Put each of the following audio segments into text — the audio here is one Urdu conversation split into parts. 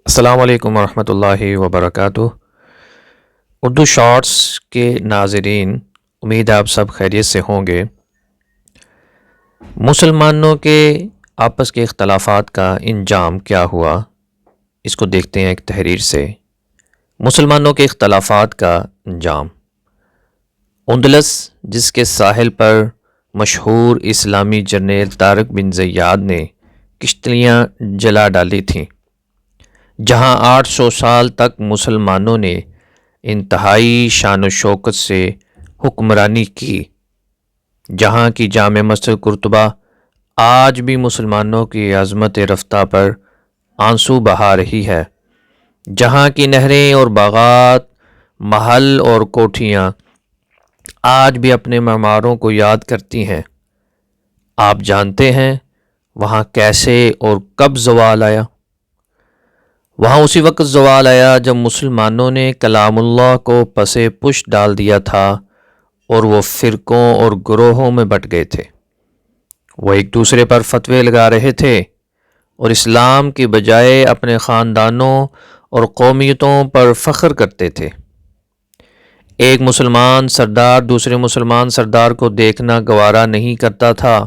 السلام علیکم ورحمۃ اللہ وبرکاتہ۔ اردو شارٹس کے ناظرین، امید آپ سب خیریت سے ہوں گے۔ مسلمانوں کے آپس کے اختلافات کا انجام کیا ہوا، اس کو دیکھتے ہیں ایک تحریر سے۔ مسلمانوں کے اختلافات کا انجام۔ اندلس، جس کے ساحل پر مشہور اسلامی جرنیل طارق بن زیاد نے کشتیاں جلا ڈالی تھیں، جہاں 800 سال تک مسلمانوں نے انتہائی شان و شوکت سے حکمرانی کی، جہاں کی جامع مسجد قرطبہ آج بھی مسلمانوں کی عظمت رفتہ پر آنسو بہا رہی ہے، جہاں کی نہریں اور باغات، محل اور کوٹھیاں آج بھی اپنے معماروں کو یاد کرتی ہیں۔ آپ جانتے ہیں وہاں کیسے اور کب زوال آیا؟ وہاں اسی وقت زوال آیا جب مسلمانوں نے کلام اللہ کو پس پش ڈال دیا تھا اور وہ فرقوں اور گروہوں میں بٹ گئے تھے۔ وہ ایک دوسرے پر فتوے لگا رہے تھے اور اسلام کی بجائے اپنے خاندانوں اور قومیتوں پر فخر کرتے تھے۔ ایک مسلمان سردار دوسرے مسلمان سردار کو دیکھنا گوارا نہیں کرتا تھا،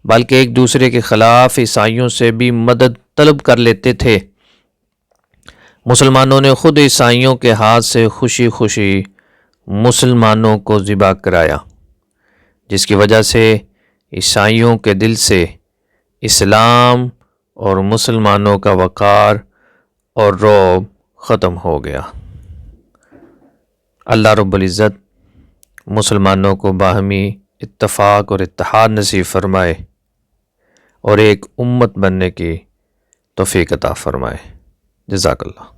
بلکہ ایک دوسرے کے خلاف عیسائیوں سے بھی مدد طلب کر لیتے تھے۔ مسلمانوں نے خود عیسائیوں کے ہاتھ سے خوشی خوشی مسلمانوں کو ذبح کرایا، جس کی وجہ سے عیسائیوں کے دل سے اسلام اور مسلمانوں کا وقار اور رعب ختم ہو گیا۔ اللہ رب العزت مسلمانوں کو باہمی اتفاق اور اتحاد نصیب فرمائے اور ایک امت بننے کی توفیق عطا فرمائے۔ جزاک اللہ۔